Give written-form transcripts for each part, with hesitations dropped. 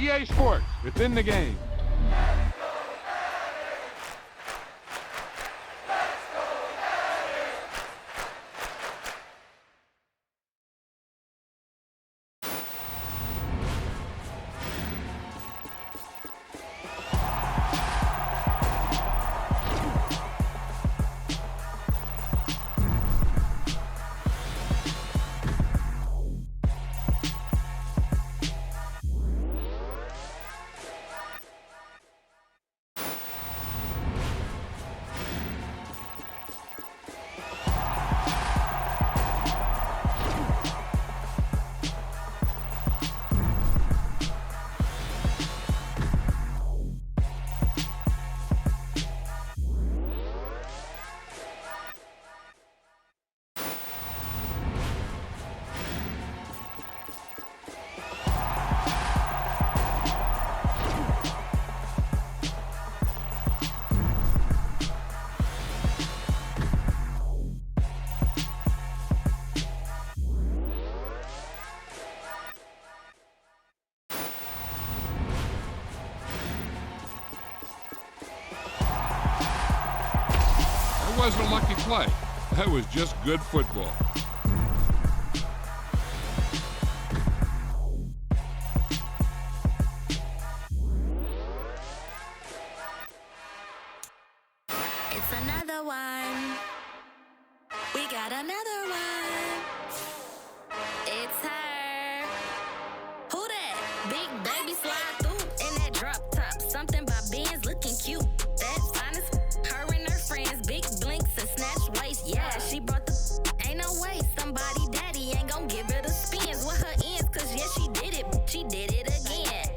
EA Sports. It's in the game. That wasn't a lucky play. That was just good football. It's another one. We got another one. It's her. Who that? Big baby slide through in that drop top. Something by Benz looking cute. That's finest. Her and her friends. Big blinks and snatch waist. Yeah, she brought the. Ain't no way. Somebody daddy ain't gon' give her the spins with her ends. Cause yeah, she did it. She did it again.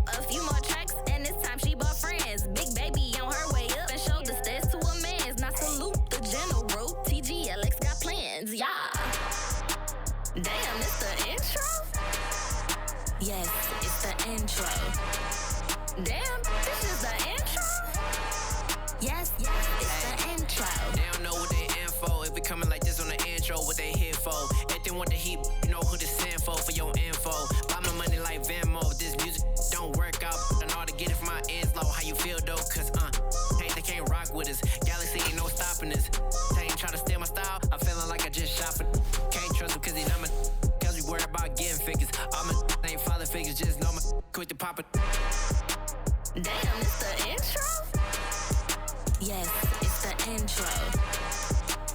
A few more tracks and this time she bought friends. Big baby on her way up and showed the stairs to a man's. Now salute the general. TGLX got plans, yeah. Damn, it's the intro? Yes, it's the intro. Damn, this is the intro? Yes, it's the intro. They don't know what they info. If we coming like this on the intro, what they here for? If they want the heat, you know who to send for your info. Buy my money like Venmo. This music don't work out. I know how to get it from my ends low. How you feel though? Cause hey, they can't rock with us. Galaxy ain't no stopping us. They ain't try to steal my style. I'm feeling like I just shot for. Can't trust him cause he's not my. Cause we worried about getting figures. All my ain't father figures. Just know my quit the pop it. Damn, it's the intro? Yes, it's the intro.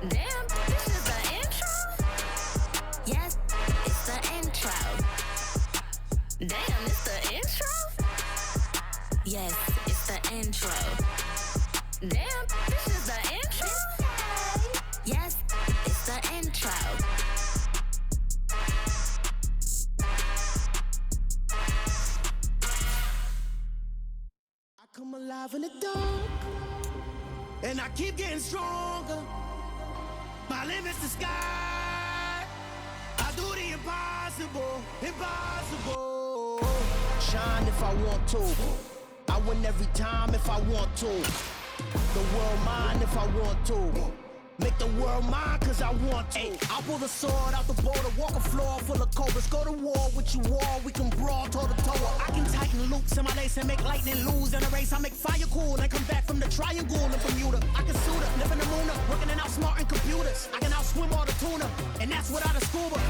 Damn, this is the intro? Yes, it's the intro. Damn, it's the intro? Yes, it's the intro. Damn, this is the intro? Yes, it's the intro. I come alive in the dark, and I keep getting stronger. My limit's the sky. I do the impossible, impossible. Shine if I want to. I win every time if I want to. The world mine if I want to. Make the world mine cause I want to. Ay, I'll pull the sword out the border, walk a floor full of cobras. Go to war with you all, we can brawl toe to toe. I can tighten loops in my lace and make lightning lose in a race. I make fire cool and come back from the triangle in Bermuda. I can suit up, live in the moon up, working and outsmarting computers. I can outswim all the tuna, and that's without a scuba.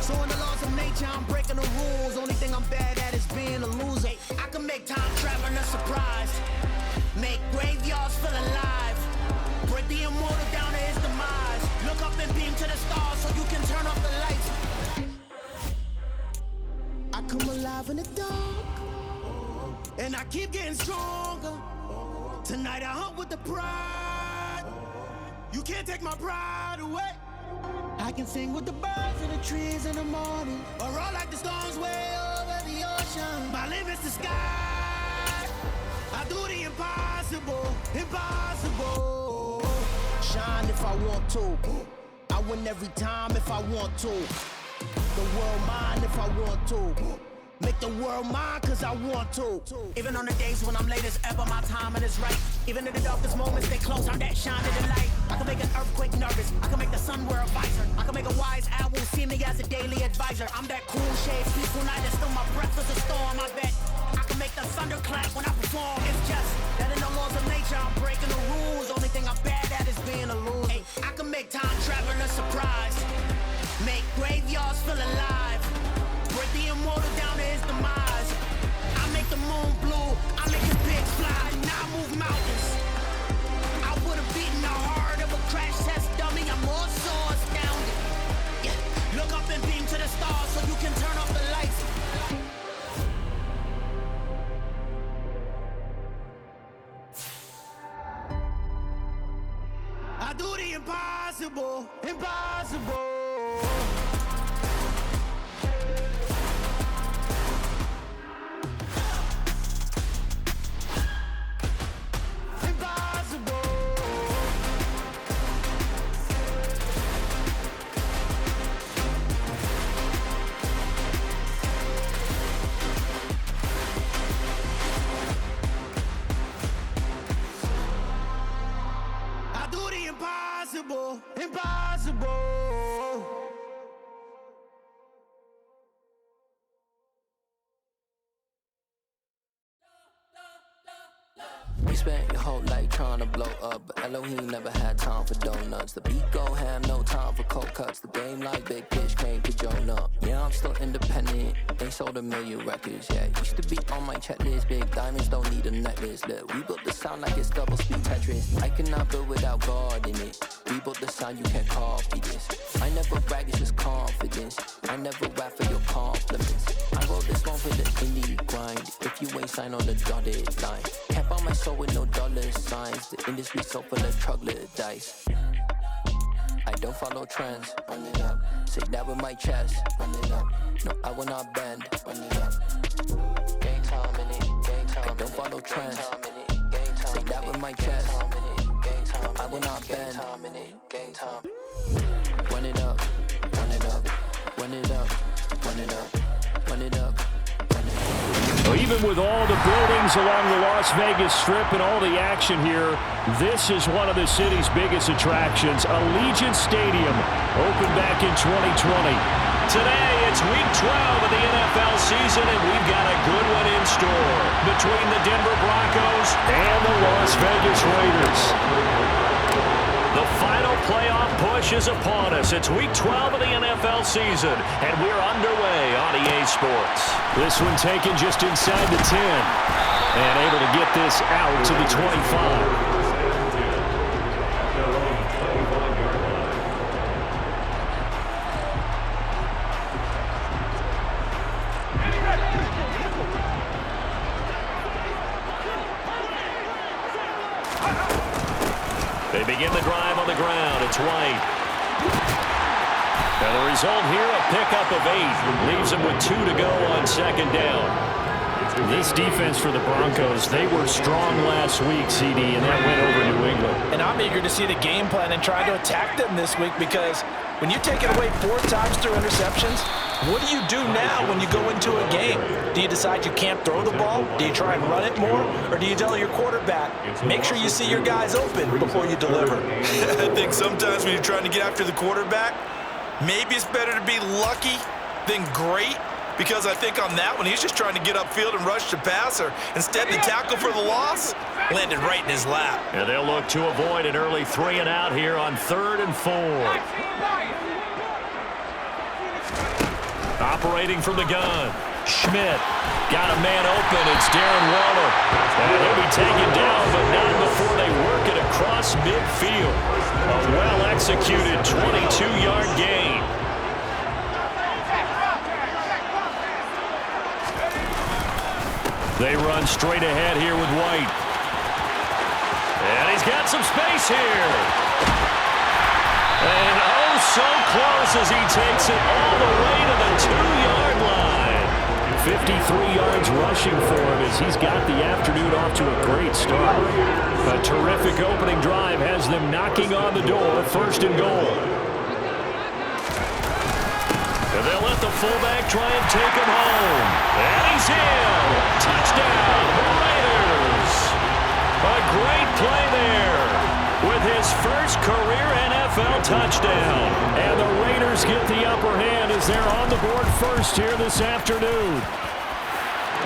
So in the laws of nature, I'm breaking the rules. Only thing I'm bad at is being a loser. I can make time traveling a surprise, make graveyards feel alive. Break the immortal down to his demise. Look up and beam to the stars so you can turn off the lights. I come alive in the dark, and I keep getting stronger. Tonight I hunt with the pride. You can't take my pride away. I can sing with the birds and the trees in the morning, or roll like the storms way over the ocean. My limit's the sky. I do the impossible, impossible. Shine if I want to. I win every time if I want to. The world mine if I want to. Make the world mine cause I want to. Even on the days when I'm late as ever, my timing is right. Even in the darkest moments, stay close, I'm that shining the light. I can make an earthquake nervous, I can make the sun wear a visor. I can make a wise owl see me as a daily advisor. I'm that cool shade, peaceful night, and still my breath is a storm, I bet. thunderclap when I perform. It's just that in the laws of nature, I'm breaking the rules. Only thing I'm bad at is being a loser. Hey, I can make time travel a surprise. Make graveyards feel alive. Break the immortal down to his demise. I make the moon blue. I make his pigs fly. Now I move mountains. I would have beaten the heart of a crash test dummy. I'm more so astounded. Yeah. Look up and beam to the stars so you can turn off the lights. I do the impossible, impossible. Impossible, impossible. We spent your whole life trying to blow up, but Elohim never had time for donuts. The beat go ham, no time for cold cuts. The game like Big Fish came to Jonah. Yeah, I'm still independent, they sold 1 million records. Yeah, used to be on my checklist. Big diamonds don't need a necklace. Look, we built the sound like it's double speed Tetris. I cannot build without God in it. We built the sound, you can't copy this. I never brag, it's just confidence. I never rap for your compliments. I wrote this one for the indie grind. If you ain't signed on the dotted line, can't buy my soul with no dollar signs. The industry so full of troglodytes. I don't follow trends. Run it up. Say that with my chest. Run it up. No, I will not bend. Run it up. Game time in it. Game time. I don't follow trends. Say that with my chest. I will not bend. Game time. Run it up. Run it up. Run it up. Run it up. Run it up. Even with all the buildings along the Las Vegas Strip and all the action here, this is one of the city's biggest attractions. Allegiant Stadium opened back in 2020. Today, it's week 12 of the NFL season, and we've got a good one in store between the Denver Broncos and the Las Vegas Raiders. The final playoff push is upon us. It's week 12 of the NFL season, and we're underway on EA Sports. This one taken just inside the 10, and able to get this out to the 25. They begin the drive on the ground. It's White. And the result here, a pickup of 8. Leaves them with 2 to go on second down. This defense for the Broncos, they were strong last week, CD, and that went over New England. And I'm eager to see the game plan and try to attack them this week, because when you take it away 4 times through interceptions, what do you do now when you go into a game? Do you decide you can't throw the ball? Do you try and run it more? Or do you tell your quarterback, make sure you see your guys open before you deliver? I think sometimes when you're trying to get after the quarterback, maybe it's better to be lucky than great, because I think on that one, he's just trying to get upfield and rush the passer. Instead, the tackle for the loss landed right in his lap. And they'll look to avoid an early 3 and out here on 3rd and 4. Operating from the gun, Schmidt got a man open. It's Darren Waller. And he'll be taken down, but not before they work it across midfield. A well-executed 22-yard gain. They run straight ahead here with White. And he's got some space here. And oh, so close as he takes it all the way to the 2-yard line. 53 yards rushing for him as he's got the afternoon off to a great start. A terrific opening drive has them knocking on the door, 1st and goal. And they'll let the fullback try and take him home. And he's in. Touchdown, Raiders. A great play there with his first career NFL touchdown. And the Raiders get the upper hand as they're on the board first here this afternoon.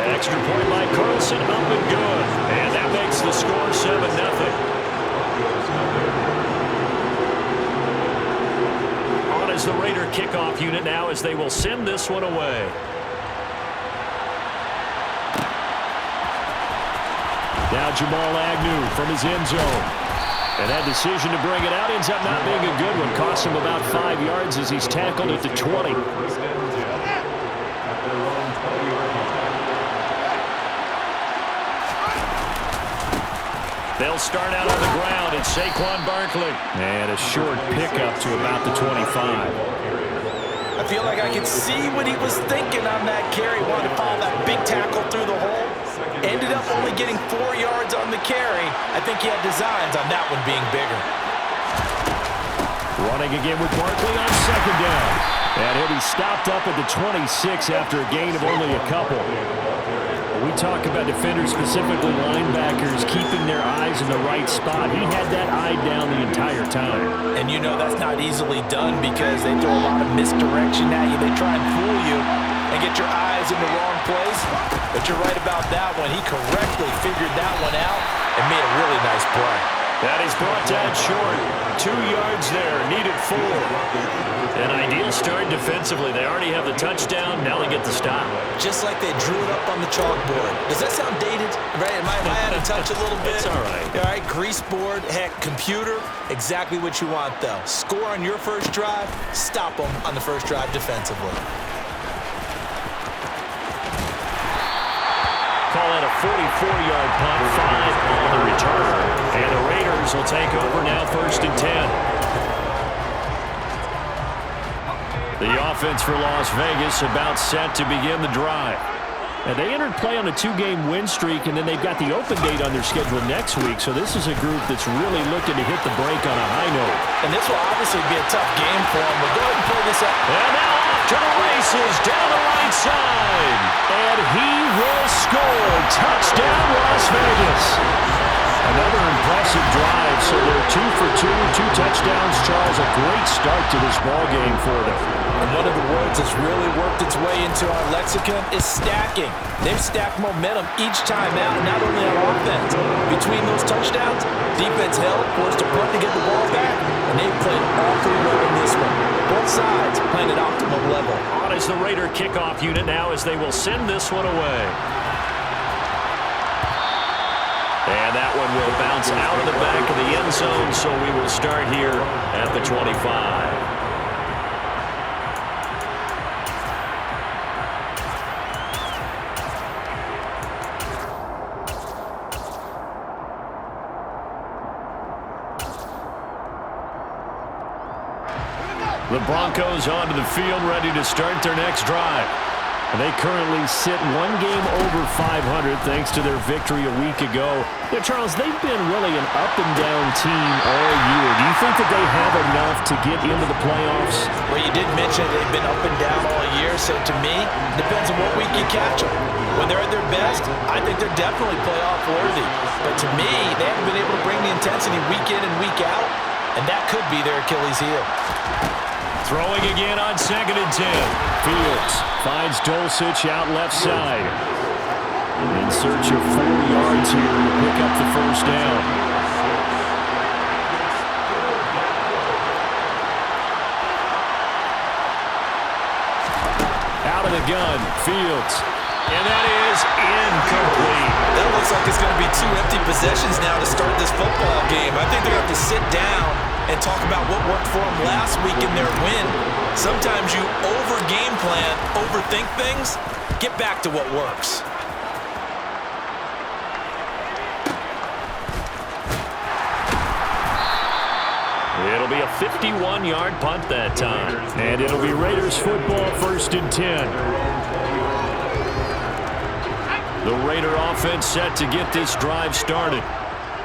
Extra point by Carlson, up and good. And that makes the score 7-0. On is the Raider kickoff unit now as they will send this one away. Now Jamal Agnew from his end zone. And that decision to bring it out ends up not being a good one. Costs him about 5 yards as he's tackled at the 20. They'll start out on the ground. It's Saquon Barkley. And a short pickup to about the 25. I feel like I could see what he was thinking on that carry. Wanted to follow that big tackle through the hole. Ended up only getting 4 yards on the carry. I think he had designs on that one being bigger. Running again with Barkley on second down. And he'll be stopped up at the 26 after a gain of only a couple. We talk about defenders, specifically linebackers, keeping their eyes in the right spot. He had that eye down the entire time. And you know that's not easily done because they throw a lot of misdirection at you. They try and fool you and get your eyes in the wrong place. But you're right about that one. He correctly figured that one out and made a really nice play. That is brought down short. 2 yards there, needed 4. An ideal start defensively. They already have the touchdown. Now they get the stop. Just like they drew it up on the chalkboard. Does that sound dated? Right? Am I out of touch a little bit? It's all right. All right, grease board, heck, computer, exactly what you want, though. Score on your first drive, stop them on the first drive defensively. Call it a 44-yard punt, 5 on the return. And the Raiders will take over now, 1st and 10. The offense for Las Vegas about set to begin the drive. And they entered play on a 2-game win streak, and then they've got the open date on their schedule next week. So this is a group that's really looking to hit the break on a high note. And this will obviously be a tough game for them. We'll go ahead and play this out. And now off to the races down the right side. And he will score. Touchdown, Las Vegas. Another impressive drive, so they're 2 for 2, 2 touchdowns. Charles, a great start to this ball game for them. And one of the words that's really worked its way into our lexicon is stacking. They've stacked momentum each time out, not only on offense. Between those touchdowns, defense held, forced a punt to get the ball back, and they've played awfully well in this one. Both sides playing at optimum level. On is the Raider kickoff unit now as they will send this one away. And that one will bounce out of the back of the end zone, so we will start here at the 25. The Broncos onto the field, ready to start their next drive. They currently sit 1 game over 500 thanks to their victory a week ago. Charles, they've been really an up-and-down team all year. Do you think that they have enough to get into the playoffs? Well, you did mention they've been up and down all year, so to me, it depends on what week you catch them. When they're at their best, I think they're definitely playoff worthy. But to me, they haven't been able to bring the intensity week in and week out, and that could be their Achilles heel. Throwing again on 2nd and 10. Fields finds Dulcich out left side. In search of 4 yards here to pick up the first down. Out of the gun, Fields. And that is incomplete. That looks like it's going to be 2 empty possessions now to start this football game. I think they're going to have to sit down and talk about what worked for them last week in their win. Sometimes you over-game plan, overthink things. Get back to what works. It'll be a 51-yard punt that time. And it'll be Raiders football, 1st and 10. The Raider offense set to get this drive started.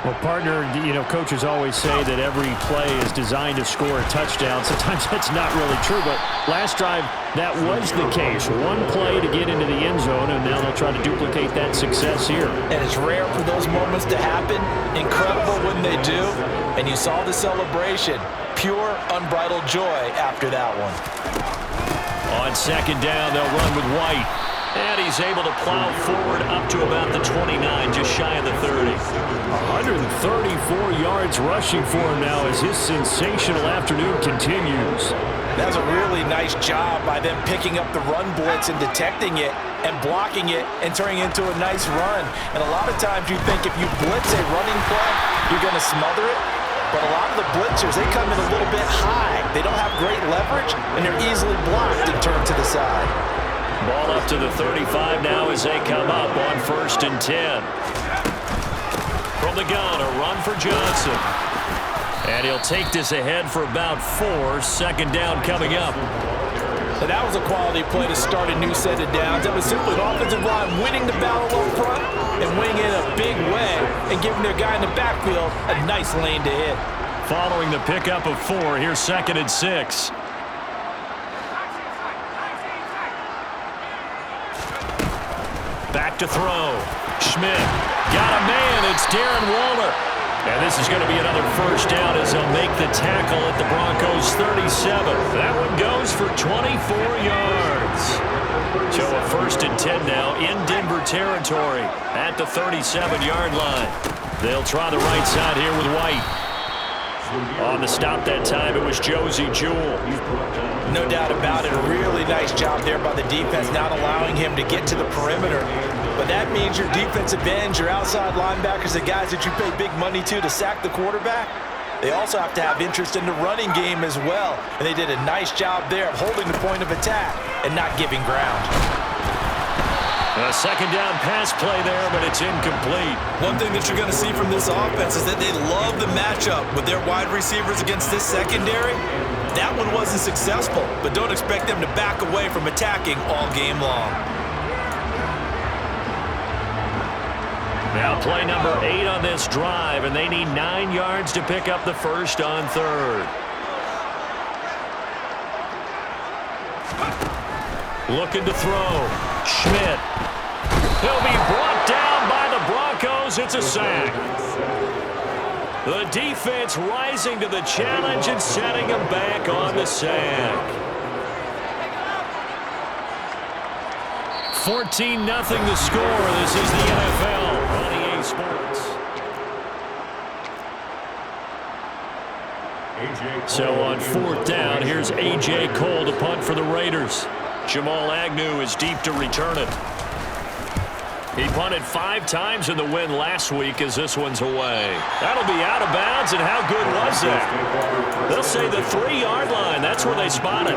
Well, partner, coaches always say that every play is designed to score a touchdown. Sometimes that's not really true, but last drive, that was the case. 1 play to get into the end zone, and now they'll try to duplicate that success here. And it's rare for those moments to happen. Incredible when they do. And you saw the celebration. Pure, unbridled joy after that one. On 2nd down, they'll run with White. And he's able to plow forward up to about the 29, just shy of the 30. 134 yards rushing for him now as his sensational afternoon continues. That's a really nice job by them picking up the run blitz and detecting it and blocking it and turning it into a nice run. And a lot of times you think if you blitz a running play, you're going to smother it. But a lot of the blitzers, they come in a little bit high. They don't have great leverage, and they're easily blocked and turned to the side. Ball up to the 35 now as they come up on 1st and 10. From the gun, a run for Johnson. And he'll take this ahead for about 4. Second down coming up. So that was a quality play to start a new set of downs. That was simply an offensive line winning the battle up front and winning it in a big way and giving their guy in the backfield a nice lane to hit. Following the pickup of 4, here's 2nd and 6. Back to throw. Schmidt got a man. It's Darren Waller. And this is going to be another first down as they'll make the tackle at the Broncos' 37. That one goes for 24 yards. So a 1st and 10 now in Denver territory at the 37-yard line. They'll try the right side here with White. On the stop that time, it was Josie Jewell. No doubt about it. A really nice job there by the defense, not allowing him to get to the perimeter. But that means your defensive ends, your outside linebackers, the guys that you pay big money to sack the quarterback, they also have to have interest in the running game as well. And they did a nice job there of holding the point of attack and not giving ground. A second down pass play there, but it's incomplete. One thing that you're going to see from this offense is that they love the matchup with their wide receivers against this secondary. That one wasn't successful, but don't expect them to back away from attacking all game long. Now play number 8 on this drive, and they need 9 yards to pick up the first on 3rd. Looking to throw. Schmidt. He'll be brought down by the Broncos. It's a sack. The defense rising to the challenge and setting him back on the sack. 14-0 the score. This is the NFL on EA Sports. So on 4th down, here's A.J. Cole to punt for the Raiders. Jamal Agnew is deep to return it. He punted 5 times in the win last week as this one's away. That'll be out of bounds, and how good was that? They'll say the 3-yard line. That's where they spot it.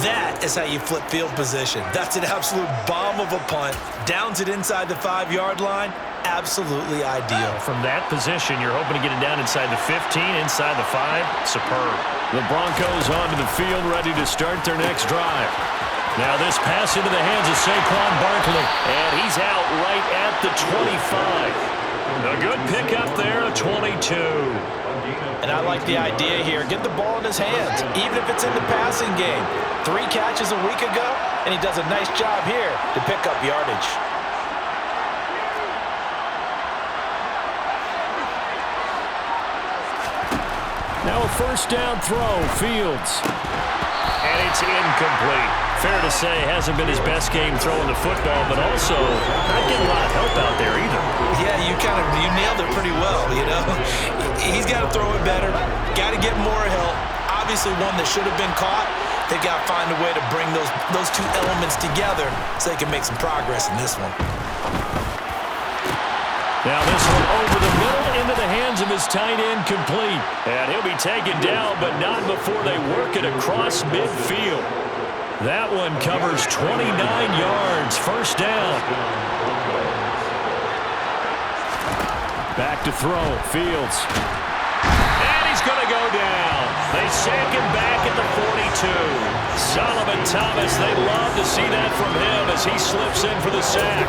That is how you flip field position. That's an absolute bomb of a punt. Downs it inside the 5-yard line. Absolutely ideal. From that position, you're hoping to get it down inside the 15, inside the 5. Superb. The Broncos onto the field, ready to start their next drive. Now this pass into the hands of Saquon Barkley, and he's out right at the 25. A good pickup there, a 22. And I like the idea here. Get the ball in his hands, even if it's in the passing game. 3 catches a week ago, and he does a nice job here to pick up yardage. Now a first down throw, Fields. And it's incomplete. Fair to say, hasn't been his best game throwing the football, but also not getting a lot of help out there either. Yeah, you nailed it pretty well, you know. He's got to throw it better. Got to get more help. Obviously one that should have been caught. They got to find a way to bring those 2 elements together so they can make some progress in this one. Now this one over the middle into the hands of his tight end, complete. And he'll be taken down, but not before they work it across midfield. That one covers 29 yards. First down. Back to throw, Fields. And he's going to go down. They sack him back at the 42. Solomon Thomas, they love to see that from him as he slips in for the sack.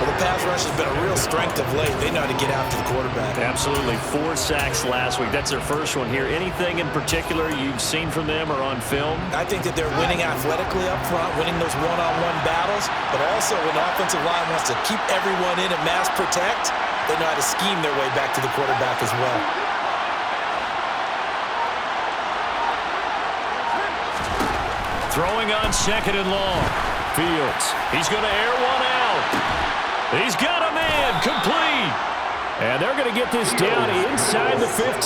Well, the pass rush has been a real strength of late. They know how to get after the quarterback. Absolutely. 4 sacks last week. That's their first one here. Anything in particular you've seen from them or on film? I think that they're winning athletically up front, winning those one-on-one battles, but also when the offensive line wants to keep everyone in and mass protect, they know how to scheme their way back to the quarterback as well. Throwing on 2nd and long. Fields. He's going to air one out. He's got a man. Complete. And they're going to get this down inside the 15.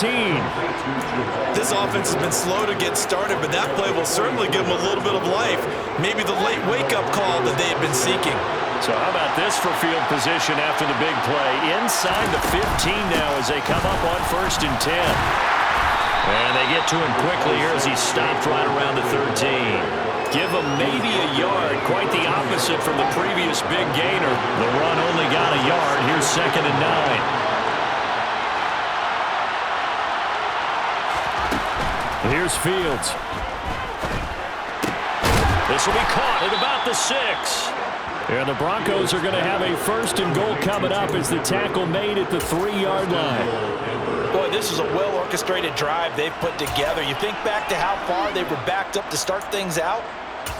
This offense has been slow to get started, but that play will certainly give them a little bit of life. Maybe the late wake-up call that they had been seeking. So how about this for field position after the big play? Inside the 15 now as they come up on 1st and 10. And they get to him quickly here as he stopped right around the 13. Give him maybe a yard. Quite the opposite from the previous big gainer. The run only got a yard. Here's 2nd and 9. Here's Fields. This will be caught at about the 6. And the Broncos are going to have a 1st and goal coming up as the tackle made at the 3-yard line. Boy, this is a well-orchestrated drive they've put together. You think back to how far they were backed up to start things out,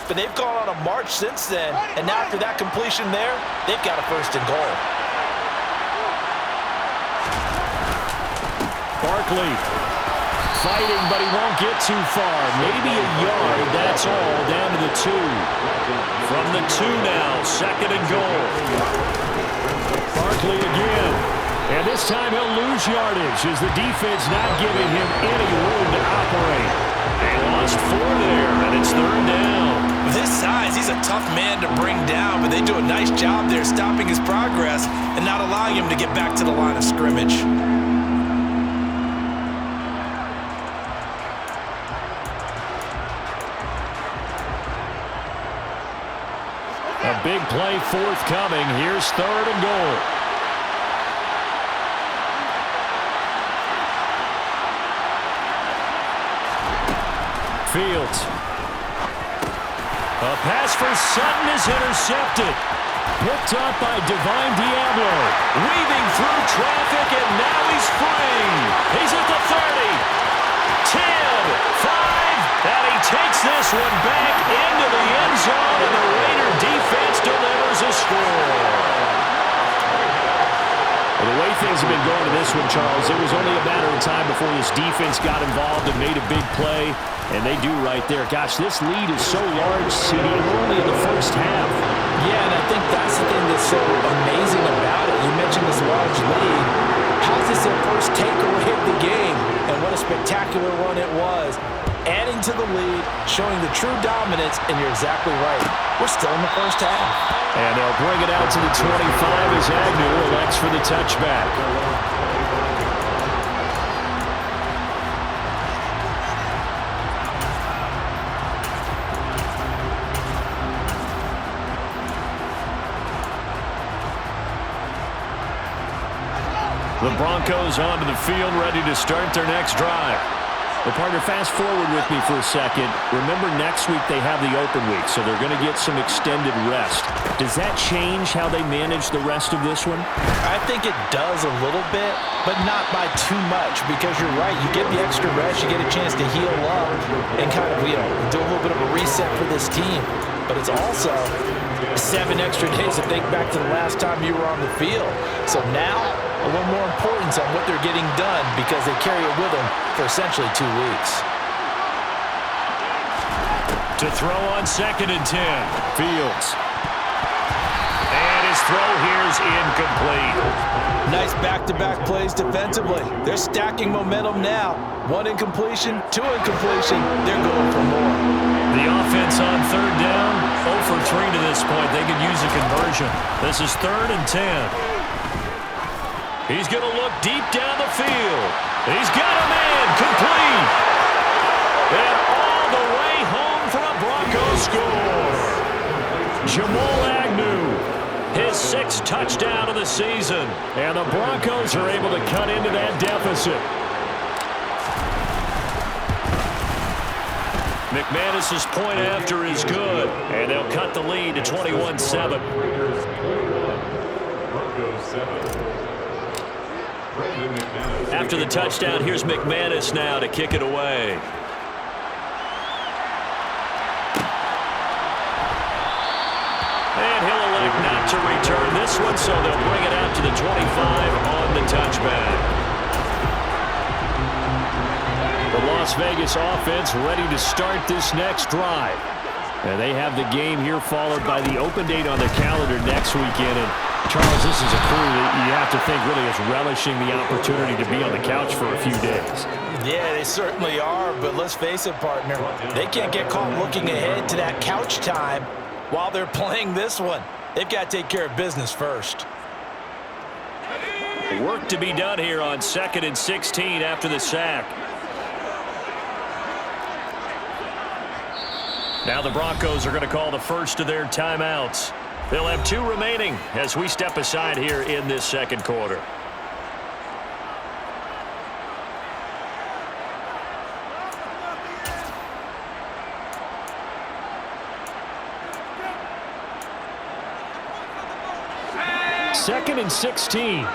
but they've gone on a march since then, and now after that completion there, they've got a 1st and goal. Barkley fighting, but he won't get too far. Maybe a yard, that's all, down to the 2. From the 2 now, 2nd and goal. Barkley again. And this time he'll lose yardage as the defense not giving him any room to operate. They lost 4 there, and it's 3rd down. With his size, he's a tough man to bring down, but they do a nice job there stopping his progress and not allowing him to get back to the line of scrimmage. A big play forthcoming. Here's 3rd and goal. Fields. A pass for Sutton is intercepted. Picked up by Divine Diablo. Weaving through traffic, and now he's free. He's at the 30. 10, 5, and he takes this one back into the end zone, and the Raider defense delivers a score. Well, the way things have been going to this one, Charles, it was only a matter of time before this defense got involved and made a big play, and they do right there. Gosh, this lead is so large, CD, only in the first half. Yeah, and I think that's the thing that's so amazing about it. You mentioned this large lead. How's this their first takeaway of the game? And what a spectacular run it was. Adding to the lead, showing the true dominance, and you're exactly right. We're still in the first half. And they'll bring it out to the 25 as Agnew elects for the touchback. The Broncos onto the field, ready to start their next drive. Well, partner, fast forward with me for a second. Remember, next week they have the open week, so they're going to get some extended rest. Does that change how they manage the rest of this one? I think it does a little bit, but not by too much, because you're right. You get the extra rest, you get a chance to heal up and kind of, do a little bit of a reset for this team. But it's also 7 extra days to think back to the last time you were on the field. So now, a little more importance on what they're getting done because they carry it with them for essentially 2 weeks. To throw on 2nd and 10, Fields. And his throw here's incomplete. Nice back-to-back plays defensively. They're stacking momentum now. 1 incompletion, 2 incompletion. They're going for more. The offense on 3rd down, 0 for 3 to this point. They could use a conversion. This is 3rd and 10. He's going to look deep down the field. He's got a man, complete. And all the way home for a Broncos score. Jamal Agnew, his 6th touchdown of the season. And the Broncos are able to cut into that deficit. McManus's point after is good, and they'll cut the lead to 21-7. After the touchdown, here's McManus now to kick it away. And he'll elect not to return this one, so they'll bring it out to the 25 on the touchback. The Las Vegas offense ready to start this next drive. And they have the game here followed by the open date on the calendar next weekend. And Charles, this is a crew that you have to think really is relishing the opportunity to be on the couch for a few days. Yeah, they certainly are, but let's face it, partner. They can't get caught looking ahead to that couch time while they're playing this one. They've got to take care of business first. Work to be done here on 2nd and 16 after the sack. Now the Broncos are going to call the first of their timeouts. They'll have 2 remaining as we step aside here in this second quarter. Second and 16.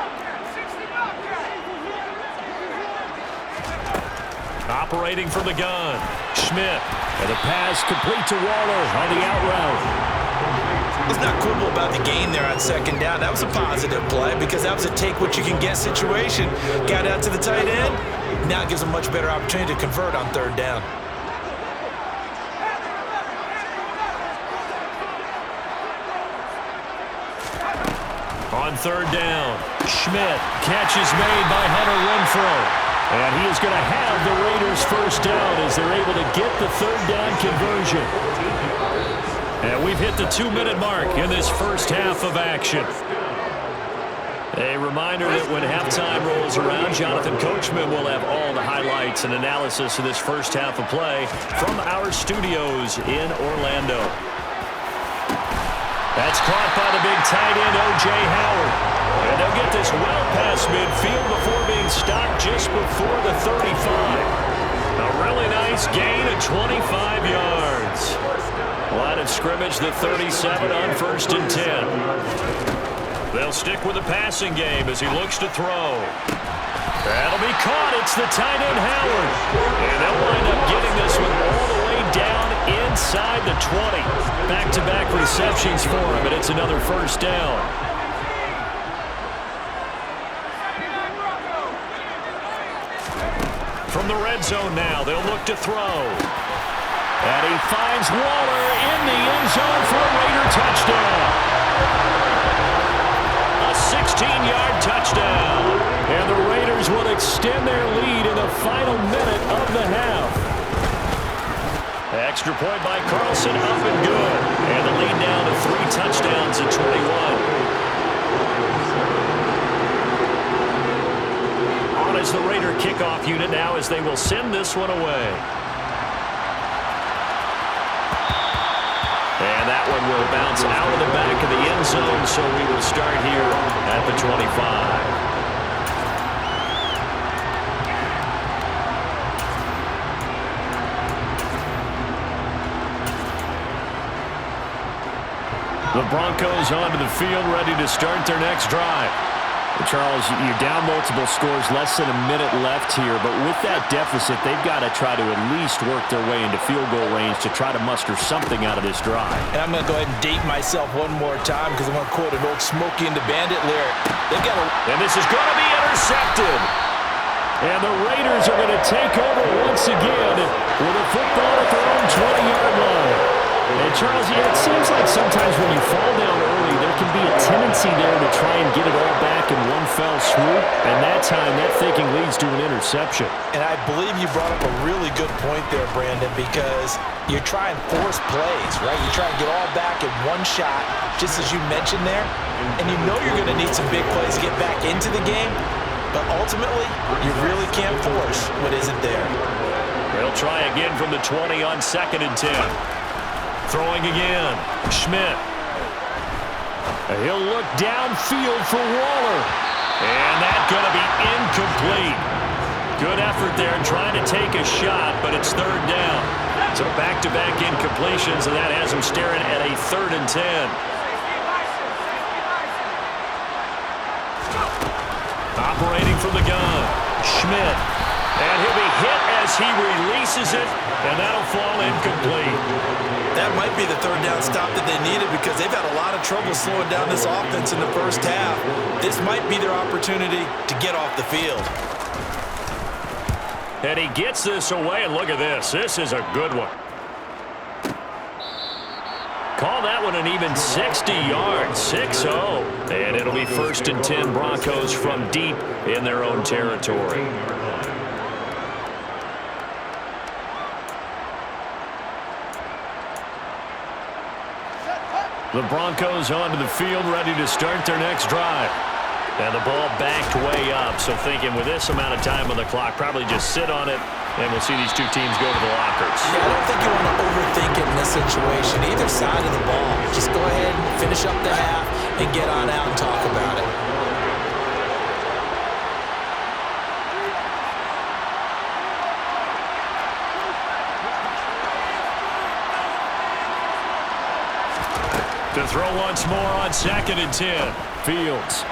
Operating from the gun. Schmidt. And the pass complete to Waller on the out route. Let's not quibble about the gain there on 2nd down. That was a positive play because that was a take-what-you-can-get situation. Got out to the tight end. Now it gives a much better opportunity to convert on 3rd down. On 3rd down, Schmidt. Catch is made by Hunter Renfrow. And he is going to have the Raiders first down as they're able to get the 3rd down conversion. And we've hit the 2-minute mark in this first half of action. A reminder that when halftime rolls around, Jonathan Coachman will have all the highlights and analysis of this first half of play from our studios in Orlando. That's caught by the big tight end, O.J. Howard. And they'll get this well past midfield before being stopped just before the 35. A really nice gain of 25 yards. Line of scrimmage, the 37 on 1st and 10. They'll stick with the passing game as he looks to throw. That'll be caught. It's the tight end, Howard. And they'll wind up getting this one all the way down inside the 20. Back-to-back receptions for him, and it's another first down. From the red zone now, they'll look to throw. And he finds Waller in the end zone for a Raider touchdown. A 16-yard touchdown. And the Raiders will extend their lead in the final minute of the half. Extra point by Carlson, up and good. And the lead down to 3 touchdowns at 21. On as the Raider kickoff unit now as they will send this one away. And that one will bounce out of the back of the end zone, so we will start here at the 25. The Broncos onto the field, ready to start their next drive. Charles, you're down multiple scores, less than a minute left here, but with that deficit, they've got to try to at least work their way into field goal range to try to muster something out of this drive. And I'm going to go ahead and date myself one more time because I'm going to quote an old Smokey and the Bandit lyric. And this is going to be intercepted. And the Raiders are going to take over once again with a football at their own 20-yard line. And Charles, it seems like sometimes when you fall down early, there can be a tendency there to try and get it all back in one fell swoop. And that time, that thinking leads to an interception. And I believe you brought up a really good point there, Brandon, because you're trying to force plays, right? You try and get all back in one shot, just as you mentioned there. And you know you're going to need some big plays to get back into the game. But ultimately, you really can't force what isn't there. They'll try again from the 20 on 2nd and 10. Throwing again, Schmidt. He'll look downfield for Waller. And that's going to be incomplete. Good effort there trying to take a shot, but it's 3rd down. So back-to-back incompletions, and that has him staring at a 3rd and 10. Operating from the gun, Schmidt. And he'll be hit as he releases it, and that'll fall incomplete. That might be the 3rd down stop that they needed because they've had a lot of trouble slowing down this offense in the first half. This might be their opportunity to get off the field. And he gets this away, and look at this. This is a good one. Call that one an even 60 yards, 6-0. And it'll be 1st and 10 Broncos from deep in their own territory. The Broncos onto the field, ready to start their next drive. And the ball backed way up, so thinking with this amount of time on the clock, probably just sit on it, and we'll see these two teams go to the lockers. Yeah, I don't think you want to overthink it in this situation, either side of the ball. Just go ahead and finish up the half and get on out and talk about it. To throw once more on 2nd and 10. Fields.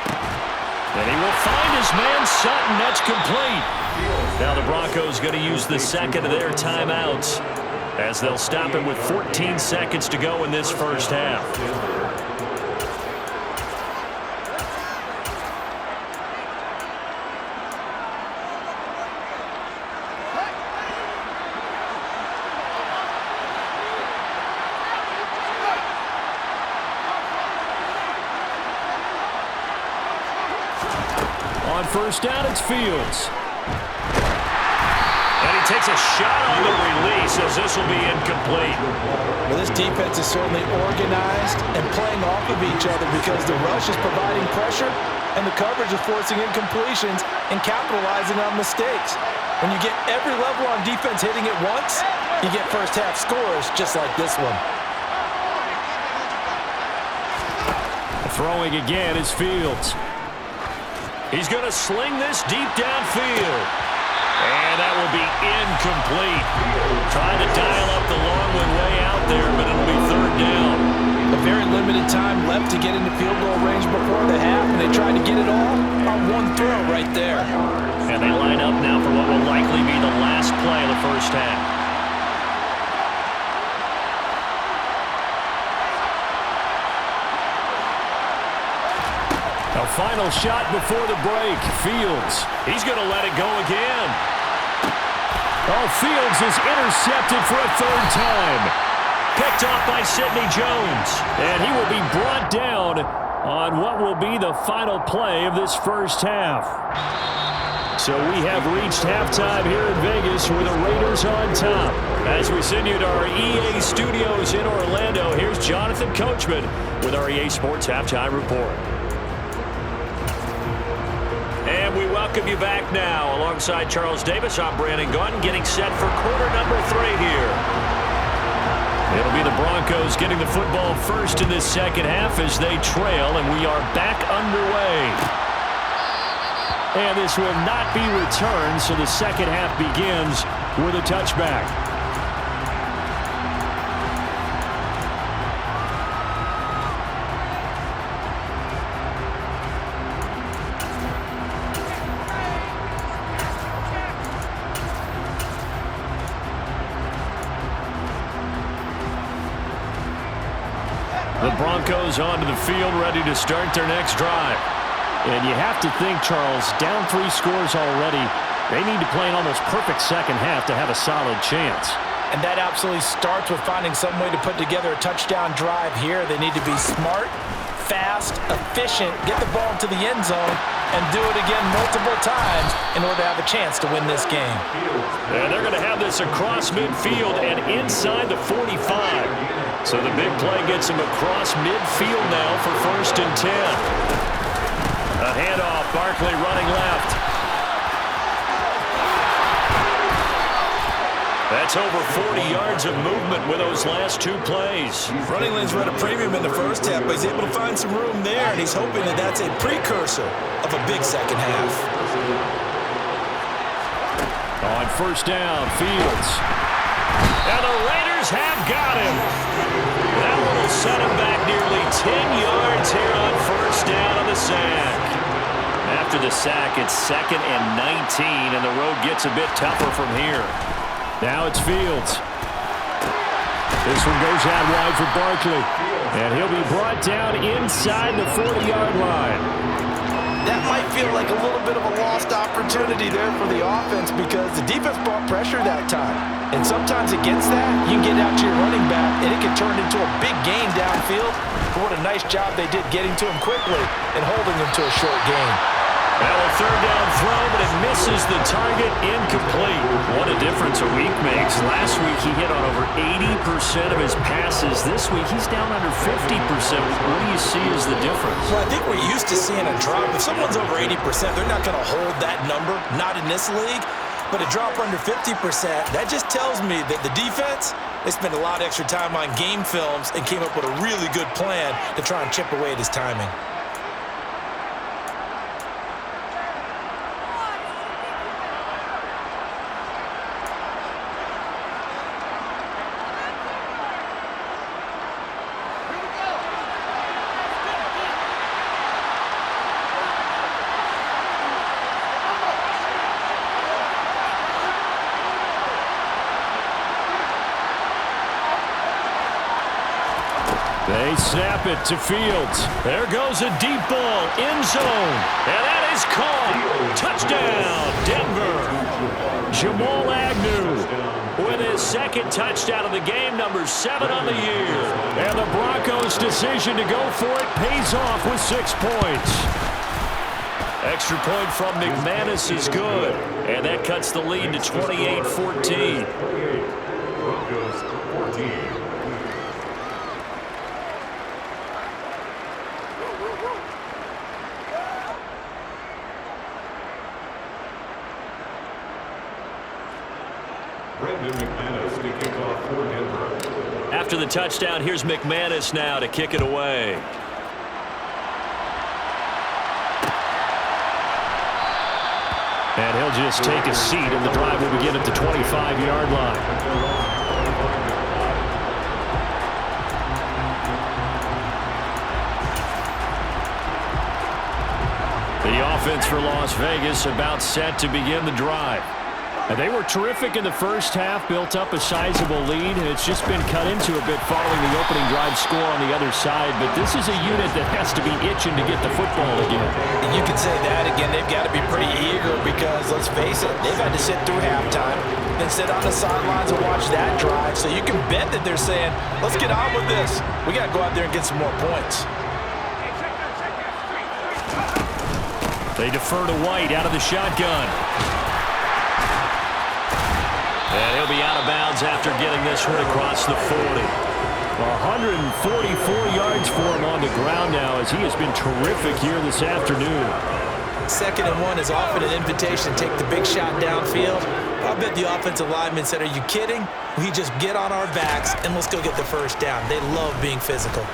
And he will find his man Sutton. That's complete. Now the Broncos going to use the second of their timeouts as they'll stop it with 14 seconds to go in this first half. On first down, it's Fields. And he takes a shot on the release as this will be incomplete. Well, this defense is certainly organized and playing off of each other because the rush is providing pressure and the coverage is forcing incompletions and capitalizing on mistakes. When you get every level on defense hitting it once, you get first half scores just like this one. Throwing again is Fields. He's going to sling this deep downfield. And that will be incomplete. Trying to dial up the long one way out there, but it'll be 3rd down. A very limited time left to get into field goal range before the half, and they tried to get it all on one throw right there. And they line up now for what will likely be the last play of the first half. A final shot before the break. Fields. He's going to let it go again. Oh, Fields is intercepted for a 3rd time. Picked off by Sidney Jones. And he will be brought down on what will be the final play of this first half. So we have reached halftime here in Vegas with the Raiders on top. As we send you to our EA studios in Orlando, here's Jonathan Coachman with our EA Sports Halftime Report. And we welcome you back now. Alongside Charles Davis, I'm Brandon Gaudin, getting set for quarter number 3 here. It'll be the Broncos getting the football first in this second half as they trail, and we are back underway. And this will not be returned, so the second half begins with a touchback. The Broncos onto the field, ready to start their next drive. And you have to think, Charles, down 3 scores already. They need to play an almost perfect second half to have a solid chance. And that absolutely starts with finding some way to put together a touchdown drive here. They need to be smart, fast, efficient, get the ball to the end zone, and do it again multiple times in order to have a chance to win this game. And they're going to have this across midfield and inside the 45. So the big play gets him across midfield now for 1st and 10. A handoff, Barkley running left. That's over 40 yards of movement with those last 2 plays. Running lanes were at a premium in the first half, but he's able to find some room there, and he's hoping that that's a precursor of a big second half. On first down, Fields. And the Raiders have got him. That one will set him back nearly 10 yards here on first down on the sack. After the sack, it's 2nd and 19, and the road gets a bit tougher from here. Now it's Fields. This one goes out wide for Barkley. And he'll be brought down inside the 40-yard line. That might feel like a little bit of a lost opportunity there for the offense because the defense brought pressure that time. And sometimes against that, you can get out to your running back, and it can turn into a big gain down field. But what a nice job they did getting to him quickly and holding him to a short gain. Now a third down throw, but it misses the target, incomplete. What a difference a week makes. Last week he hit on over 80% of his passes. This week he's down under 50%. What do you see as the difference? Well, I think we're used to seeing a drop. If someone's over 80%, they're not going to hold that number, not in this league. But a drop under 50%, that just tells me that the defense, they spent a lot of extra time on game films and came up with a really good plan to try and chip away at his timing. They snap it to Fields. There goes a deep ball, end zone, and that is caught. Touchdown, Denver. Jamal Agnew with his second touchdown of the game, number 7 on the year. And the Broncos' decision to go for it pays off with 6 points. Extra point from McManus is good, and that cuts the lead to 28-14. Broncos 14. After the touchdown, here's McManus now to kick it away. And he'll just take a seat, and the drive will begin at the 25-yard line. The offense for Las Vegas about set to begin the drive. And they were terrific in the first half, built up a sizable lead, and it's just been cut into a bit following the opening drive score on the other side. But this is a unit that has to be itching to get the football again. And you can say that again. They've got to be pretty eager because, let's face it, they've had to sit through halftime, then sit on the sidelines and watch that drive. So you can bet that they're saying, let's get on with this. We got to go out there and get some more points. They defer to White out of the shotgun. And he'll be out of bounds after getting this one across the 40. 144 yards for him on the ground now as he has been terrific here this afternoon. 2nd and 1 is often an invitation to take the big shot downfield. I bet the offensive lineman said, are you kidding? We just get on our backs and let's go get the first down. They love being physical.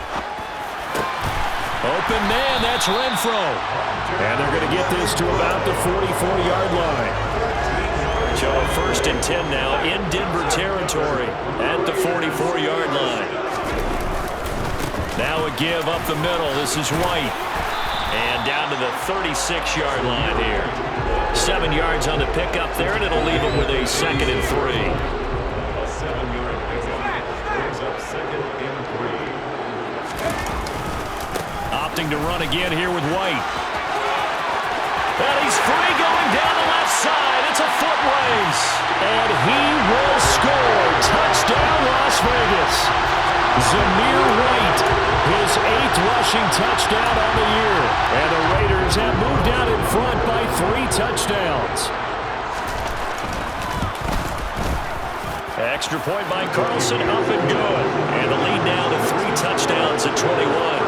Open man, that's Renfro. And they're going to get this to about the 44-yard line. So 1st and 10 now in Denver territory at the 44-yard line. Now a give up the middle. This is White. And down to the 36-yard line here. 7 yards on the pickup there, and it'll leave him with a 2nd and 3. A 7-yard pickup brings up 2nd and 3. Opting to run again here with White. And he's free going down the left side. It's a foot race. And he will score. Touchdown, Las Vegas. Zamir White, his 8th rushing touchdown on the year. And the Raiders have moved out in front by 3 touchdowns. Extra point by Carlson, up and good. And the lead now to 3 touchdowns at 21.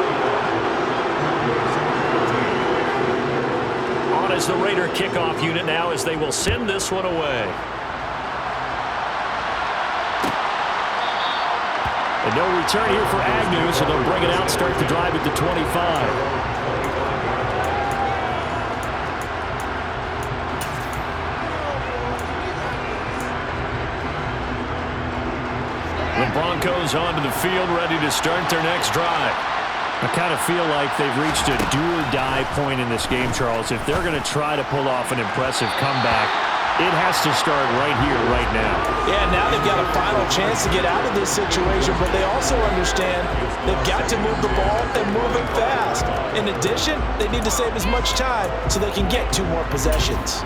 As the Raider kickoff unit now as they will send this one away. And no return here for Agnew, so they'll bring it out, start the drive at the 25. The Broncos onto the field, ready to start their next drive. I kind of feel like they've reached a do-or-die point in this game, Charles. If they're going to try to pull off an impressive comeback, it has to start right here, right now. Yeah, now they've got a final chance to get out of this situation, but they also understand they've got to move the ball and move it fast. In addition, they need to save as much time so they can get 2 more possessions.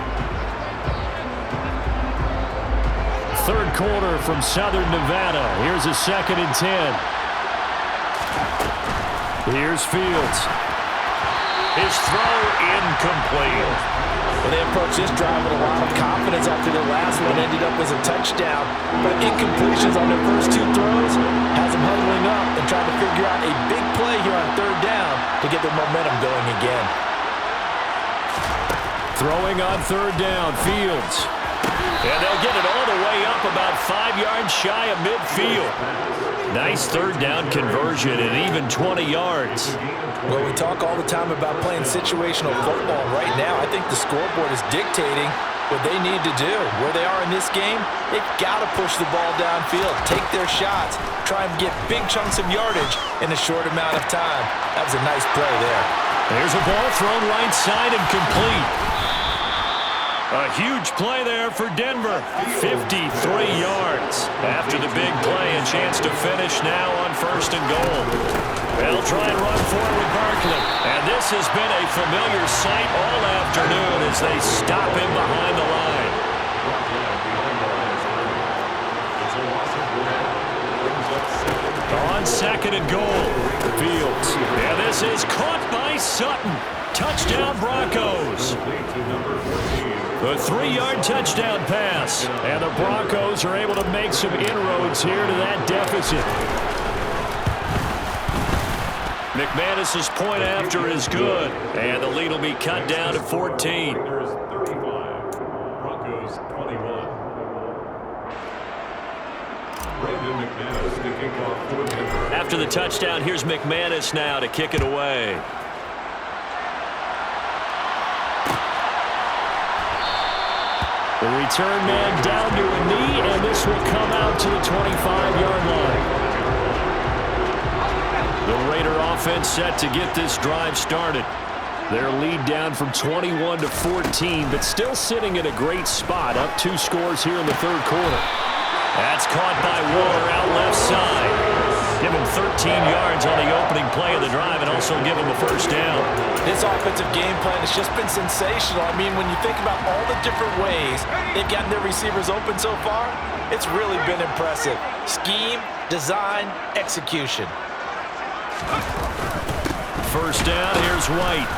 Third quarter from Southern Nevada. Here's a 2nd and 10. Here's Fields. His throw incomplete. Well, they approached this drive with a lot of confidence after their last one ended up as a touchdown. But incompletions on their first two throws has them huddling up and trying to figure out a big play here on third down to get their momentum going again. Throwing on third down, Fields. And they'll get it all the way up about 5 yards shy of midfield. Nice third down conversion and even 20 yards. Well, we talk all the time about playing situational football. Right now, I think the scoreboard is dictating what they need to do. Where they are in this game, they've got to push the ball downfield, take their shots, try and get big chunks of yardage in a short amount of time. That was a nice play there. There's a ball thrown right side and complete. A huge play there for Denver. 53 yards. After the big play, a chance to finish now on first and goal. They'll try and run forward with Barkley. And this has been a familiar sight all afternoon as they stop him behind the line. On second and goal, Fields. And this is caught by Sutton. Touchdown Broncos. A 3-yard touchdown pass. And the Broncos are able to make some inroads here to that deficit. McManus's point after is good. And the lead will be cut down to 14. Broncos 21. After the touchdown, here's McManus now to kick it away. The return man down to a knee, and this will come out to the 25-yard line. The Raider offense set to get this drive started. Their lead down from 21 to 14, but still sitting in a great spot, up 2 scores here in the third quarter. That's caught by Waller out left side. Give him 13 yards on the opening play of the drive and also give him a first down. This offensive game plan has just been sensational. I mean, when you think about all the different ways they've gotten their receivers open so far, it's really been impressive. Scheme, design, execution. First down, here's White.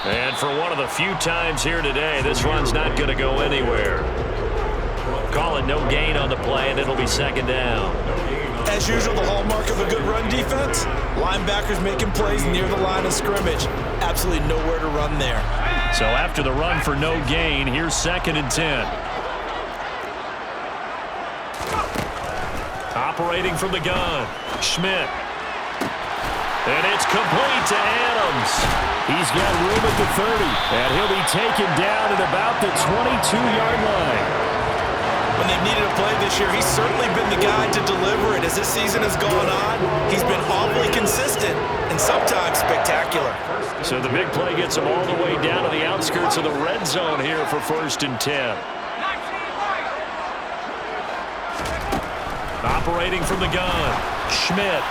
And for one of the few times here today, this run's not going to go anywhere. Call it no gain on the play, and it'll be second down. As usual, the hallmark of a good run defense, linebackers making plays near the line of scrimmage. Absolutely nowhere to run there. So after the run for no gain, here's second and 10. Operating from the gun, Schmidt. And it's complete to Adams. He's got room at the 30, and he'll be taken down at about the 22-yard line. When they've needed a play this year, he's certainly been the guy to deliver it. As this season has gone on, he's been awfully consistent and sometimes spectacular. So the big play gets him all the way down to the outskirts of the red zone here for first and 10. Operating from the gun, Schmidt.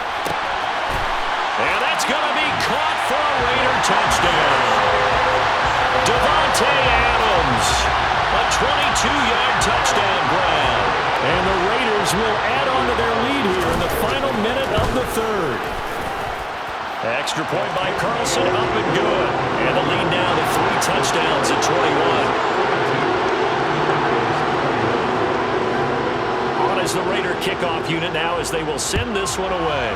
And that's going to be caught for a Raider touchdown. Davante Adams, a 22-yard touchdown grab. And the Raiders will add on to their lead here in the final minute of the third. Extra point by Carlson, up and good. And the lead now to 3 touchdowns at 21. On is the Raider kickoff unit now as they will send this one away.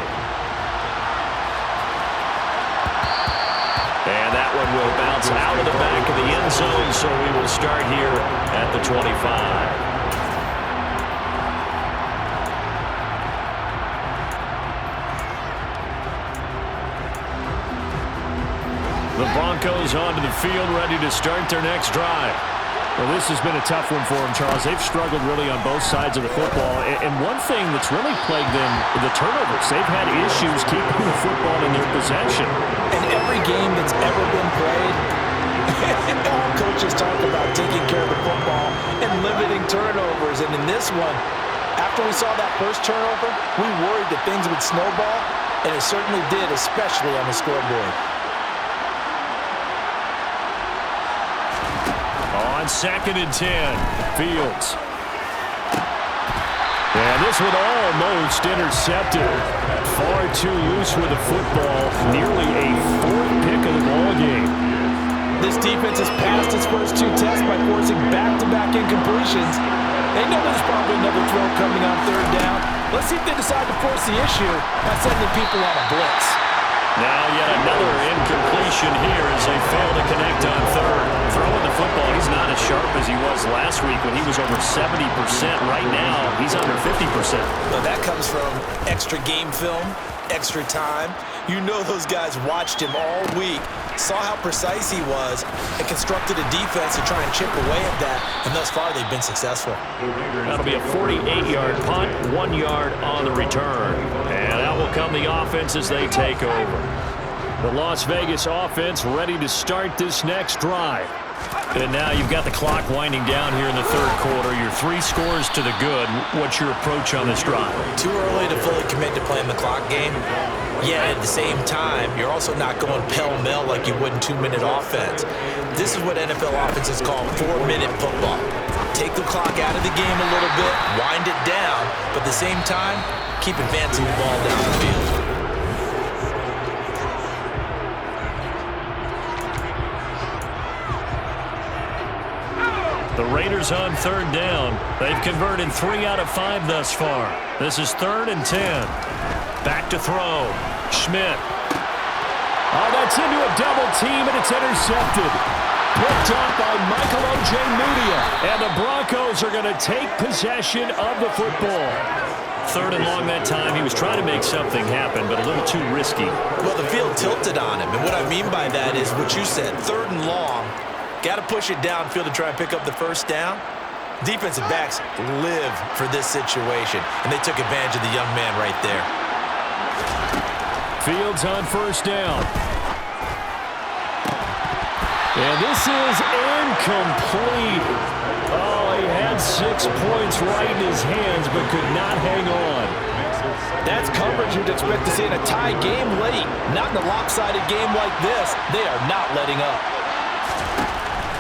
And that one will bounce out of the back of the end zone, so we will start here at the 25. The Broncos onto the field, ready to start their next drive. Well, this has been a tough one for them, Charles. They've struggled really on both sides of the football. And one thing that's really plagued them, the turnovers. They've had issues keeping the football in their possession. In every game that's ever been played, all coaches talk about taking care of the football and limiting turnovers. And in this one, after we saw that first turnover, we worried that things would snowball, and it certainly did, especially on the scoreboard. On second and 10, Fields. And this one almost intercepted. Far too loose with the football. Nearly a fourth pick of the ball game. This defense has passed its first 2 tests by forcing back-to-back incompletions. They know there's probably another throw coming on 3rd down. Let's see if they decide to force the issue by sending people on a blitz. Now yet another incompletion here as they fail to connect on 3rd. Throwing the football, he's not as sharp as he was last week when he was over 70%. Right now, he's under 50%. So that comes from extra game film, extra time. You know those guys watched him all week, saw how precise he was, and constructed a defense to try and chip away at that, and thus far they've been successful. That'll be a 48-yard punt, 1 yard on the return. And out will come the offense as they take over. The Las Vegas offense ready to start this next drive. And now you've got the clock winding down here in the 3rd quarter. Your 3 scores to the good. What's your approach on this drive? Too early to fully commit to playing the clock game. Yet at the same time, you're also not going pell-mell like you would in 2-minute offense. This is what NFL offenses call 4-minute football. Take the clock out of the game a little bit, wind it down, but at the same time, keep advancing the ball down the field. The Raiders on 3rd down. They've converted 3 out of 5 thus far. This is 3rd and 10. Back to throw. Schmidt. Oh, that's into a double team, and it's intercepted. Picked up by Michael Ojemudia. And the Broncos are going to take possession of the football. 3rd and long that time. He was trying to make something happen, but a little too risky. Well, the field tilted on him, and what I mean by that is what you said, 3rd and long. Got to push it downfield to try and pick up the first down. Defensive backs live for this situation, and they took advantage of the young man right there. Fields on 1st down. And this is incomplete. Oh, he had 6 points right in his hands, but could not hang on. That's coverage you'd expect to see in a tie game late. Not in a lopsided game like this. They are not letting up.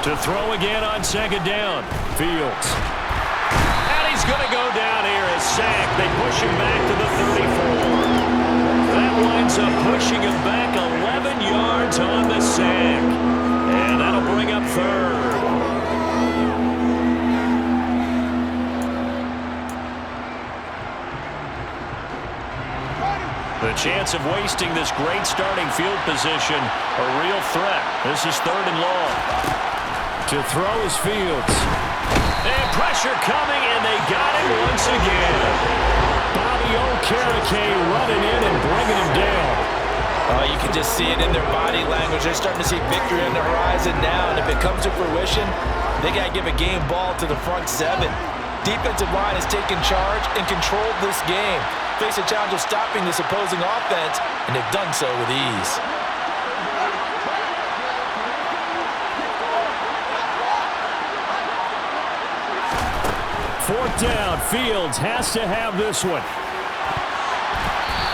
To throw again on 2nd down. Fields. And he's going to go down here as sacked. They push him back to the 34. That winds up pushing him back 11 yards on the sack. And that'll bring up 3rd. The chance of wasting this great starting field position, a real threat. This is 3rd and long. To throw is Fields. And pressure coming, and they got him once again. Bobby Okereke running in and bringing him down. You can just see it in their body language. They're starting to see victory on the horizon now, and if it comes to fruition, they got to give a game ball to the front 7. Defensive line has taken charge and controlled this game. Face a challenge of stopping this opposing offense, and they've done so with ease. Fourth down, Fields has to have this one.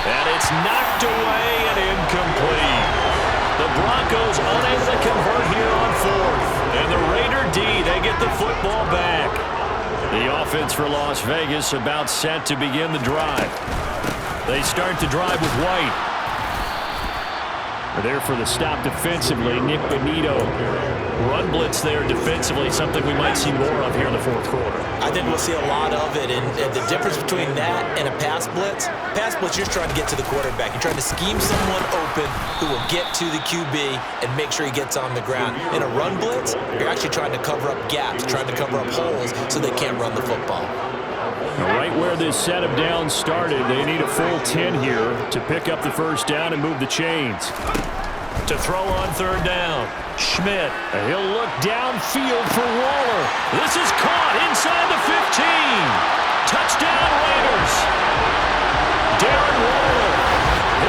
And it's knocked away and incomplete. The Broncos unable to convert here on 4th. And the Raider D, they get the football back. The offense for Las Vegas about set to begin the drive. They start the drive with White. They're there for the stop defensively. Nick Benito. Run blitz there defensively, something we might see more of here in the 4th quarter. I think we'll see a lot of it, and the difference between that and a pass blitz, you're trying to get to the quarterback. You're trying to scheme someone open who will get to the QB and make sure he gets on the ground. In a run blitz, you're actually trying to cover up gaps, trying to cover up holes so they can't run the football. Right where this set of downs started, they need a full 10 here to pick up the first down and move the chains. To throw on 3rd down, Schmidt. He'll look downfield for Waller. This is caught inside the 15. Touchdown Raiders. Darren Waller,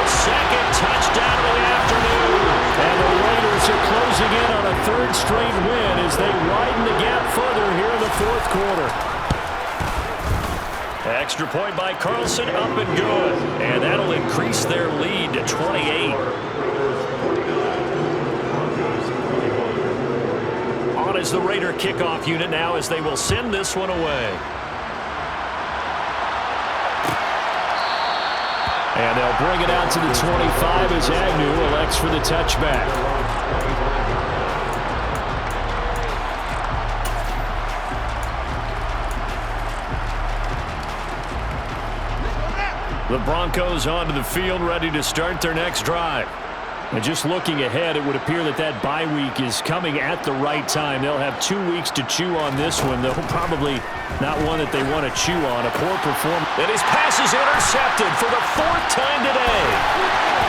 his 2nd touchdown of the afternoon. And the Raiders are closing in on a 3rd straight win as they widen the gap further here in the 4th quarter. Extra point by Carlson, up and good. And that'll increase their lead to 28. On is the Raider kickoff unit now as they will send this one away. And they'll bring it out to the 25 as Agnew elects for the touchback. The Broncos onto the field, ready to start their next drive. And just looking ahead, it would appear that that bye week is coming at the right time. They'll have 2 weeks to chew on this one, though probably not one that they want to chew on. A poor performance. And his pass is intercepted for the 4th time today.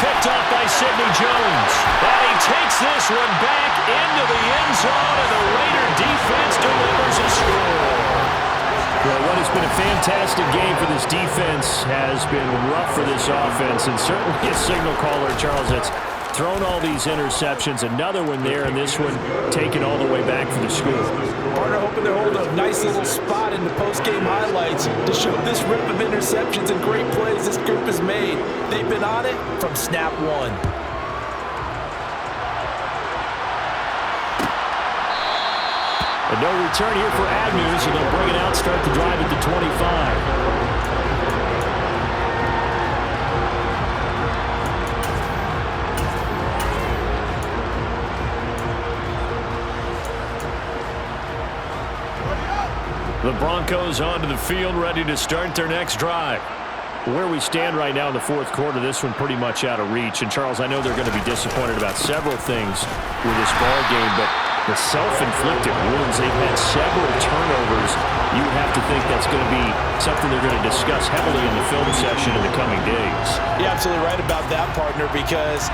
Picked off by Sidney Jones. And he takes this one back into the end zone, and the Raider defense delivers a score. Well, what has been a fantastic game for this defense has been rough for this offense, and certainly a signal caller, Charles, that's thrown all these interceptions. Another one there, and this one taken all the way back for the score. Partner hoping to hold a nice little spot in the post-game highlights to show this rip of interceptions and great plays this group has made. They've been on it from snap one. And no return here for Agnew, so they'll bring it out, start the drive at the 25. The Broncos onto the field, ready to start their next drive. Where we stand right now in the 4th quarter, this one pretty much out of reach. And, Charles, I know they're going to be disappointed about several things with this ball game, but the self-inflicted wounds, they've had several turnovers. You would have to think that's going to be something they're going to discuss heavily in the film session in the coming days. You're absolutely right about that, partner, because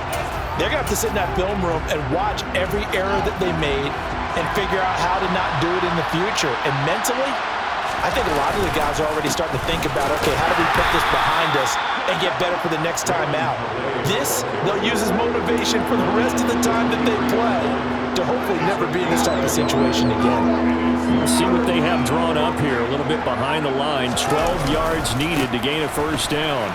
they're going to have to sit in that film room and watch every error that they made and figure out how to not do it in the future. And mentally, I think a lot of the guys are already starting to think about, okay, how do we put this behind us and get better for the next time out? This, they'll use as motivation for the rest of the time that they play to hopefully never be in this type of situation again. We'll see what they have drawn up here. A little bit behind the line. 12 yards needed to gain a first down.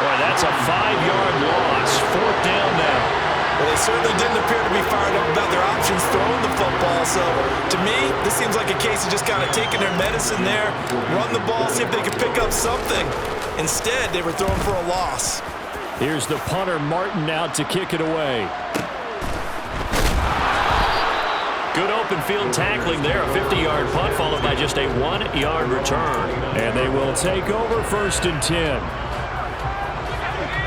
Boy, that's a 5-yard loss. 4th down now. Well, they certainly didn't appear to be fired up about their options throwing the football. So, to me, this seems like a case of just kind of taking their medicine there, run the ball, see if they can pick up something. Instead, they were throwing for a loss. Here's the punter, Martin, out to kick it away. Good open field tackling there. A 50-yard punt followed by just a 1-yard return. And they will take over 1st and 10.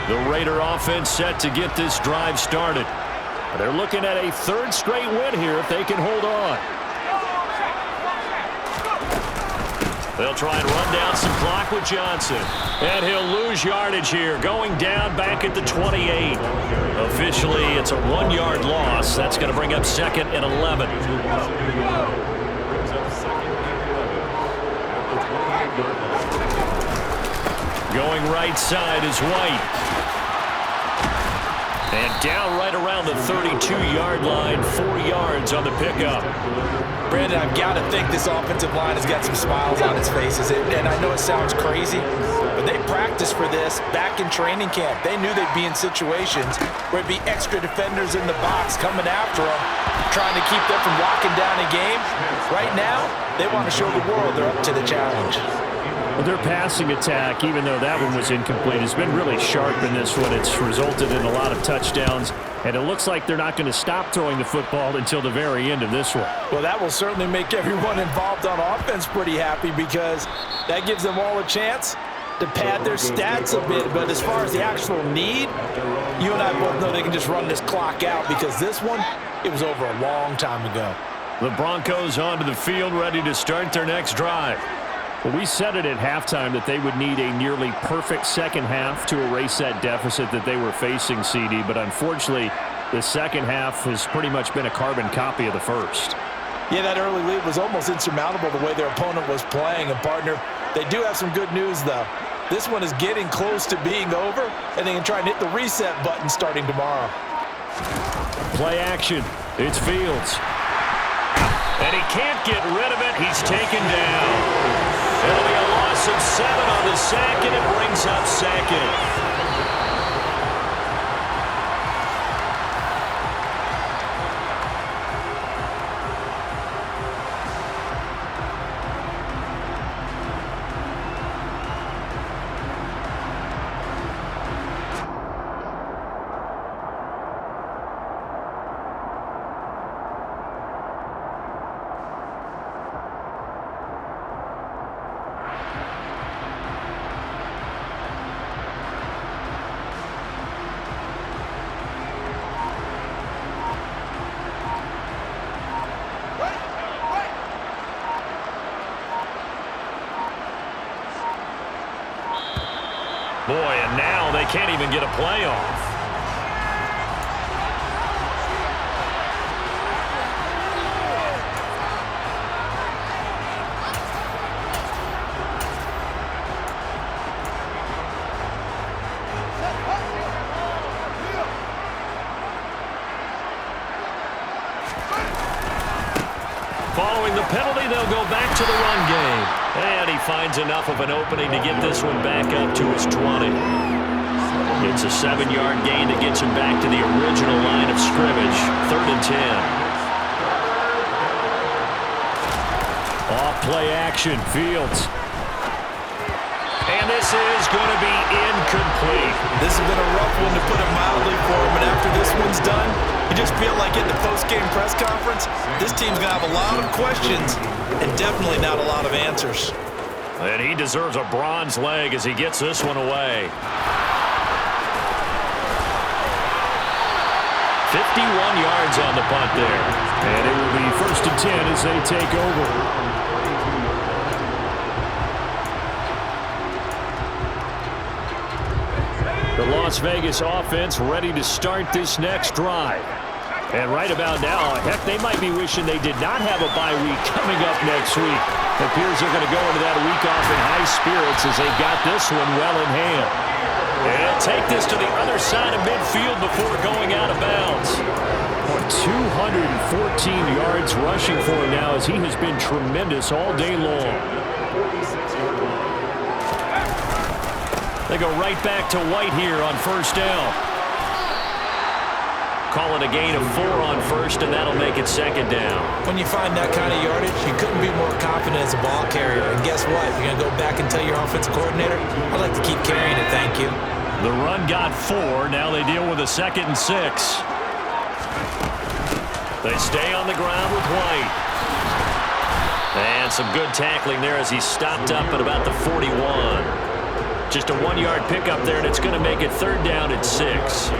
The Raider offense set to get this drive started. They're looking at a 3rd straight win here if they can hold on. They'll try and run down some clock with Johnson. And he'll lose yardage here, going down back at the 28. Officially, it's a 1-yard loss. That's going to bring up 2nd and 11. Going right side is White. And down right around the 32-yard line, 4 yards on the pickup. Brandon, I've got to think this offensive line has got some smiles on its faces. And I know it sounds crazy, but they practiced for this back in training camp. They knew they'd be in situations where it'd be extra defenders in the box coming after them, trying to keep them from locking down a game. Right now, they want to show the world they're up to the challenge. Well, their passing attack, even though that one was incomplete, has been really sharp in this one. It's resulted in a lot of touchdowns, and it looks like they're not going to stop throwing the football until the very end of this one. Well, that will certainly make everyone involved on offense pretty happy because that gives them all a chance to pad their stats a bit. But as far as the actual need, you and I both know they can just run this clock out because this one, it was over a long time ago. The Broncos onto the field, ready to start their next drive. Well, we said it at halftime that they would need a nearly perfect second half to erase that deficit that they were facing, CD. But unfortunately, the second half has pretty much been a carbon copy of the first. Yeah, that early lead was almost insurmountable the way their opponent was playing. And, partner, they do have some good news, though. This one is getting close to being over, and they can try and hit the reset button starting tomorrow. Play action. It's Fields. And he can't get rid of it. He's taken down. It'll be a loss of 7 on the sack, and it brings up 2nd. Boy, and now they can't even get a play off. Following the penalty, they'll go back to the run game. And he finds enough of an opening to get this one back up to his 20. It's a 7-yard gain that gets him back to the original line of scrimmage, 3rd and 10. Off play action, Fields. And this is going to be incomplete. This has been a rough one, to put it mildly, for him. And after this one's done, you just feel like in the post-game press conference, this team's going to have a lot of questions and definitely not a lot of answers. And he deserves a bronze leg as he gets this one away. 51 yards on the punt there. And it will be 1st and 10 as they take over. The Las Vegas offense ready to start this next drive. And right about now, heck, they might be wishing they did not have a bye week coming up next week. It appears they're going to go into that week off in high spirits as they got this one well in hand. And take this to the other side of midfield before going out of bounds. 214 yards rushing for him now as he has been tremendous all day long. They go right back to White here on 1st down. Call it a gain of 4 on 1st, and that'll make it 2nd down. When you find that kind of yardage, you couldn't be more confident as a ball carrier. And guess what? You're going to go back and tell your offensive coordinator, I'd like to keep carrying it, thank you. The run got 4. Now they deal with a 2nd and 6. They stay on the ground with White. And some good tackling there as he stopped up at about the 41. Just a 1-yard pickup there, and it's going to make it 3rd down and 6.